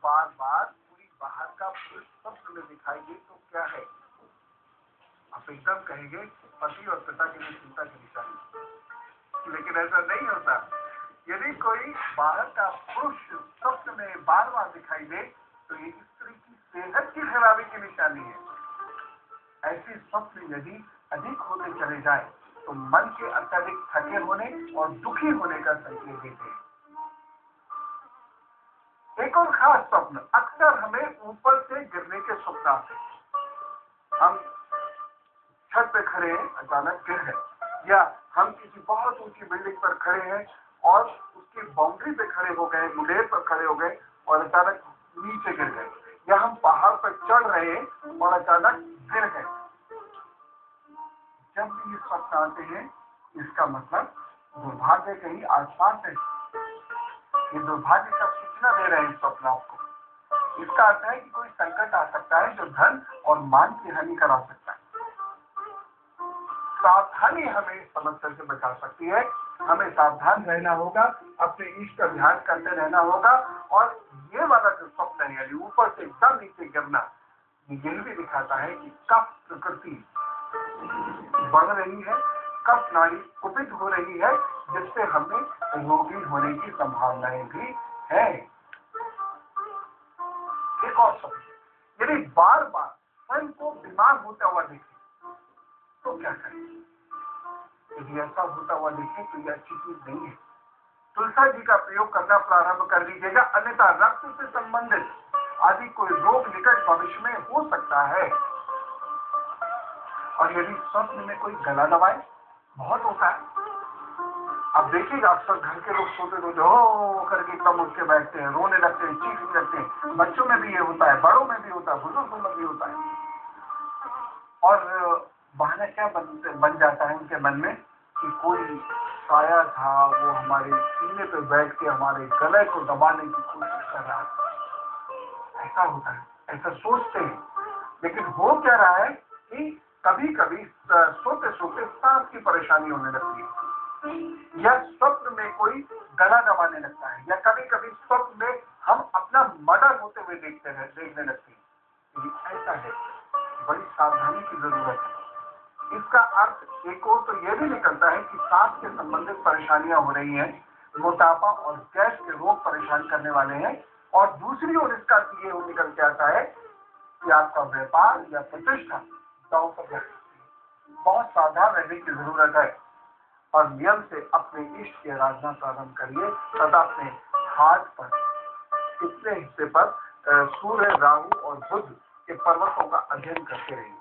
बार बार कोई बाहर का पुरुष स्वप्न में दिखाई दे तो क्या है? आप एकदम कहेंगे पति और पिता के लिए चिंता की निशानी, लेकिन ऐसा नहीं होता। यदि कोई बाहर का पुरुष स्वप्न में बार बार दिखाई दे तो ये स्त्री की सेहत की खराबी की निशानी है। ऐसे स्वप्न यदि अधिक होते चले जाए तो मन के अत्यधिक थके होने और दुखी होने का संकेत देते हैं। एक और खास स्वप्न, अक्सर हमें ऊपर से गिरने के स्वप्न आते हैं। हम छत पे खड़े हैं, अचानक गिर गए, या हम किसी बहुत ऊंची बिल्डिंग पर खड़े हैं और उसकी बाउंड्री पे खड़े हो गए, मुडेर पर खड़े हो गए और अचानक नीचे गिर गए, या हम पहाड़ पर चढ़ रहे हैं और अचानक गिर गए। जब भी ये स्वप्न आते हैं इसका मतलब दुर्भाग्य कहीं आसपास है। ये दुर्भाग्य का सूचना दे रहे हैं स्वप्न आपको। इसका अर्थ है कि कोई संकट आ सकता है जो धन और मान की हानि करा सकता है। सावधानी हमें इस समस्या से बचा सकती है। हमें सावधान रहना होगा, अपने ईश्वर का ध्यान करते रहना होगा। और ये वाला जो स्वप्न है यानी ऊपर से एकदम नीचे गिरना, ये भी दिखाता है कि कब प्रकृति बढ़ रही है, कब नाड़ी कुपित हो रही है, जिससे हमें रोगी होने की संभावनाएं भी है। एक और स्वप्न, यदि बार बार स्वयं को बीमार होता हुआ देखे तो क्या करें? यदि ऐसा होता हुआ देखे तो यह अच्छी चीज नहीं है। तुलसा जी का प्रयोग करना प्रारंभ कर दीजिएगा, अन्यथा रक्त से संबंधित आदि कोई रोग निकट भविष्य में हो सकता है। और यदि स्वप्न में कोई गला दबाए, बहुत होता है, अब देखिएगा अक्सर घर के लोग सोते रोज हो करके एकदम उठ के बैठते हैं, रोने लगते हैं, चीखने लगते हैं। बच्चों में भी ये होता है, बड़ों में भी होता है, बुजुर्गों में भी होता है। और बहाना क्या बन जाता है उनके मन में कि कोई साया था, वो हमारे सीने पे बैठ के हमारे गले को दबाने की कोशिश कर रहा है। ऐसा होता है, ऐसा सोचते हैं। लेकिन हो क्या रहा है कि कभी कभी सोते सोते सांस की परेशानी होने लगती है, या स्वप्न में कोई गला दबाने लगता है, या कभी कभी स्वप्न में हम अपना मर्डर होते हुए देखने लगते हैं। ऐसा है, बड़ी सावधानी की जरूरत है। इसका अर्थ एक और तो यह भी निकलता है कि सांस से संबंधित परेशानियां हो रही हैं, मोटापा और गैस के रोग परेशान करने वाले हैं। और दूसरी ओर इसका ये निकल के आता है कि आपका व्यापार या प्रतिष्ठा दांव पर जा सकती है। बहुत सावधान रहने की जरूरत है और नियम से अपने इष्ट की आराधना प्रारंभ करिए तथा अपने हाथ पर इतने हिस्से पर सूर्य, राहु और बुध के पर्वतों का अध्ययन करते रहिए।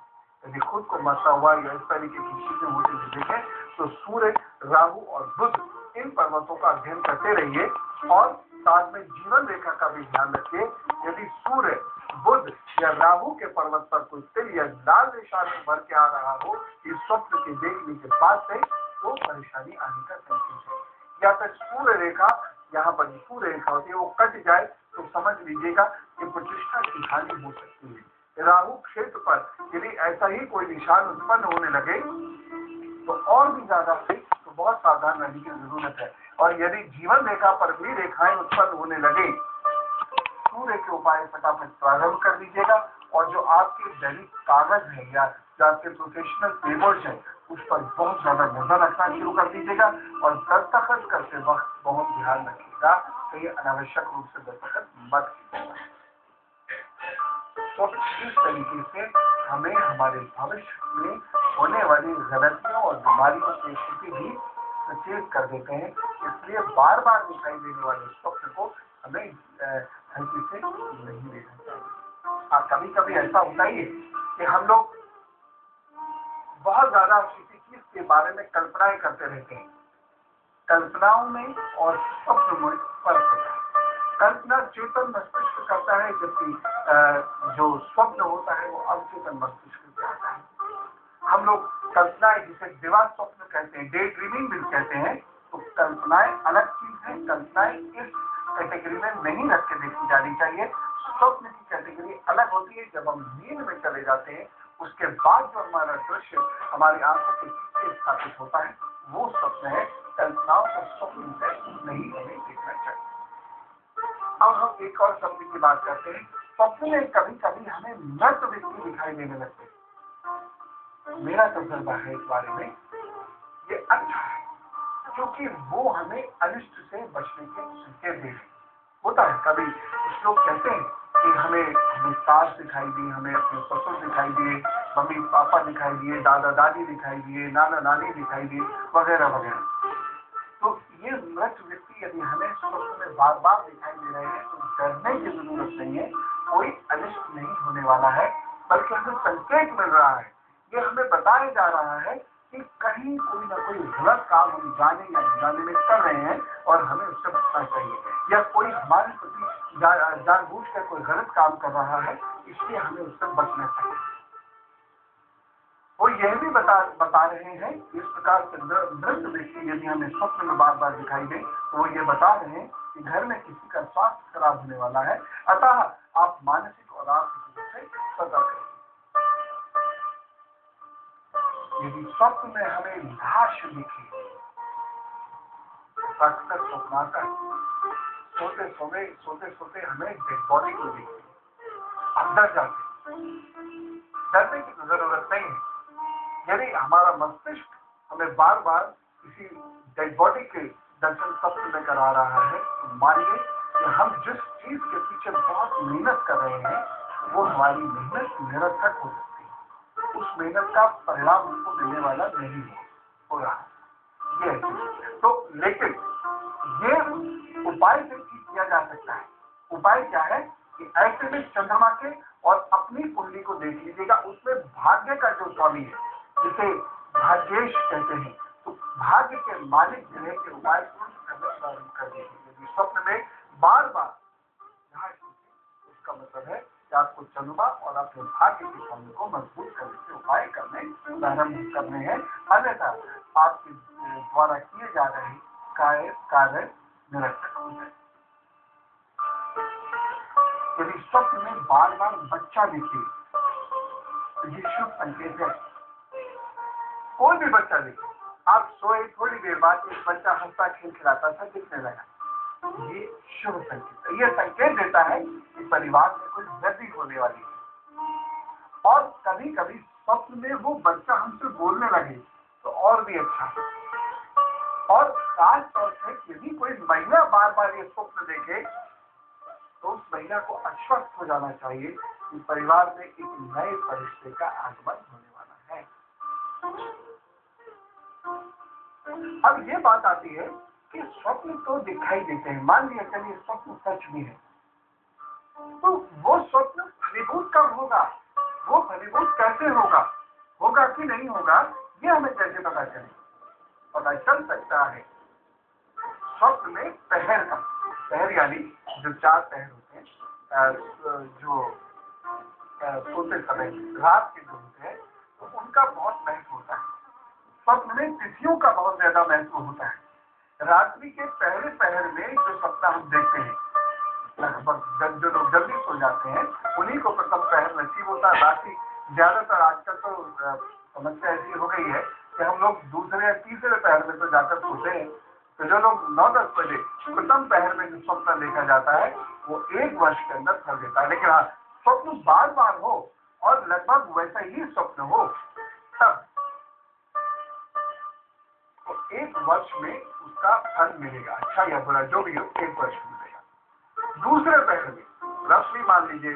यदि खुद को मरता हुआ या इस तरीके की चीजें होती हुई देखें तो सूर्य, राहु और बुध इन पर्वतों का अध्ययन करते रहिए। और साथ में जीवन रेखा का भी ध्यान रखिए। यदि सूर्य, बुध या राहु के पर्वत पर कोई तिल या लाल निशान भर के आ रहा हो इस स्वप्न के देखने के बाद से, तो परेशानी आने का संकेत है। या फिर सूर्य रेखा, यहाँ पर सूर्य रेखा होती है, वो कट जाए तो समझ लीजिएगा कि प्रतिष्ठा की हानि हो सकती है। राहु क्षेत्र पर यदि ऐसा ही कोई निशान उत्पन्न होने लगे तो और भी ज्यादा तो बहुत सावधान रहने की जरूरत है। और यदि जीवन रेखा पर भी रेखाएं उत्पन्न होने लगे, सूर्य के उपाय फटाफट प्रारंभ कर दीजिएगा। और जो आपके दैनिक कागज है या जो आपके प्रोफेशनल पेपर्स है उस पर बहुत ज्यादा नजर रखना शुरू कर दीजिएगा। और दस्तखत करते वक्त बहुत ध्यान रखिएगा कहीं अनावश्यक रूप से दस्तखत मत कीजिएगा। तो इस तरीके से हमें हमारे भविष्य में होने वाली गलतियों और बीमारियों की स्थिति भी सचेत कर देते हैं। इसलिए बार बार दिखाई देने वाले स्वप्न को हमें हल्के से नहीं लेना चाहिए। कभी कभी ऐसा होता ही है कि हम लोग बहुत ज्यादा किसी चीज के बारे में कल्पनाएं करते रहते हैं। कल्पनाओं में और स्वप्न में फर्क होता है। कल्पना चेतन मस्तिष्क करता है, जबकि जो स्वप्न होता है वो अवचेतन मस्तिष्क करता है। हम लोग कल्पनाएं जिसे दिवा स्वप्न कहते हैं, डे ड्रीमिंग भी कहते हैं, तो कल्पनाएं अलग चीज है। कल्पनाएं इस कैटेगरी में नहीं रख के देखी जानी चाहिए। स्वप्न की कैटेगरी अलग होती है। जब हम नींद में चले जाते हैं उसके बाद जो हमारा दृश्य हमारी आंखों के पीछे स्थापित होता है वो स्वप्न है। कल्पनाओं को स्वप्न से नहीं हमें देखना चाहिए। अब हम एक और शब्द की बात करते हैं। स्वप्न में कभी कभी हमें मृत व्यक्ति दिखाई देने लगते हैं। मेरा तजुर्बा है इस बारे में, ये अच्छा है क्योंकि वो हमें अनिष्ट से बचने के संकेत दे रहे। होता है कभी कुछ लोग कहते हैं कि हमें सास दिखाई दी, हमें अपने ससुर दिखाई दिए, मम्मी पापा दिखाई दिए, दादा दादी दिखाई दिए, नाना नानी दिखाई दिए, वगैरह वगैरह। तो ये मृत व्यक्ति यदि हमें स्वप्न में बार बार दिखाई दे रहे हैं तो डरने की जरूरत नहीं है, कोई अनिष्ट नहीं होने वाला है, बल्कि हमें संकेत मिल रहा है। ये हमें बताया जा रहा है कि कहीं कोई ना कोई गलत काम हम जाने या अनजाने में कर रहे हैं और हमें उससे बचना चाहिए, या कोई हमारे प्रति जानबूझ कर कोई गलत काम कर रहा है, इसलिए हमें उससे बचना चाहिए। वो यह भी बता रहे हैं कि इस प्रकार से मृत व्यक्ति यदि हमें स्वप्न में बार बार दिखाई दे तो वो ये बता रहे हैं कि घर में किसी का स्वास्थ्य खराब होने वाला है, अतः आप मानसिक और आर्थिक रूप से सतर्क रहिए। यदि स्वप्न में हमें लाश दिखे, अक्सर स्वप्न आता है, सोते सोते हमें डेड बॉडी को दिखे, अंदर जाते, डरने की जरूरत नहीं है। यदि हमारा मस्तिष्क हमें बार बार किसी डेड बॉडी के दर्शन स्वप्न में करा रहा है तो मानिए कि हम जिस चीज के पीछे बहुत मेहनत कर रहे हैं वो हमारी मेहनत निरर्थक हो सकती है, उस मेहनत का परिणाम हमको मिलने वाला नहीं हो रहा है। ये तो लेकिन ये उपाय से ठीक किया जा सकता है। उपाय क्या है कि ऐसे में चंद्रमा के और अपनी कुंडली को देख लीजिएगा, उसमें भाग्य का जो स्वामी है जिसे भाग्येश कहते हैं, तो भाग्य के मालिक ग्रह के उपाय करना प्रारंभ कर दीजिए। यदि स्वप्न में बार बार इसका मतलब है कि आपको चंद्रमा और अपने भाग्य के स्वामी को मजबूत करने के उपाय प्रारंभ करने हैं, अन्यथा आपके द्वारा किए जा रहे कार्य निरर्थक हो जाए। यदि स्वप्न में बार बार बच्चा दिखे तो ये शुभ संकेत है। कोई भी बच्चा दिखे, आप सोए थोड़ी देर बाद एक बच्चा हंसता खिलखिलाता था दिखने लगा, ये शुभ संकेत है। ये संकेत देता है कि परिवार में कोई वृद्धि होने वाली है। और कभी कभी स्वप्न में वो बच्चा हमसे बोलने लगे तो और भी अच्छा है। और खास तौर से यदि कोई महिला बार बार ये स्वप्न देखे तो उस महिला को आश्वस्त हो जाना चाहिए कि परिवार में एक नए परिश्ते का आगमन होने वाला है। अब ये बात आती है कि स्वप्न तो दिखाई देते हैं, मान लिया चलिए स्वप्न सच भी है, तो वो स्वप्न फलीभूत कब होगा, वो फलीभूत कैसे होगा कि नहीं होगा, ये हमें कैसे पता चले? पता चल सकता है स्वप्न में पहर यानी जो 4 पहर होते हैं, जो सोते समय रात के जो होते हैं, तो उनका बहुत महत्व होता है। स्वप्न में तिथियों का बहुत ज्यादा महत्व होता है। रात्रि के पहले पहर में जो सपना हम देखते हैं, लगभग जो लोग जल्दी सो जाते हैं उन्हीं को प्रथम पहर नसीब होता है। रात्रि ज्यादातर आजकल तो समस्या ऐसी हो गई है कि हम लोग दूसरे या तीसरे पहर में तो जाकर सोते हैं, तो जो लोग 9-10 बजे प्रथम पहर में जो स्वप्न देखा जाता है वो 1 वर्ष के अंदर फल देता है। लेकिन हाँ, स्वप्न बार बार हो और लगभग वैसा ही स्वप्न हो तब तो 1 वर्ष में उसका फल मिलेगा, अच्छा या बुरा जो भी हो 1 वर्ष में मिलेगा। दूसरे पहर में रश्मि मान लीजिए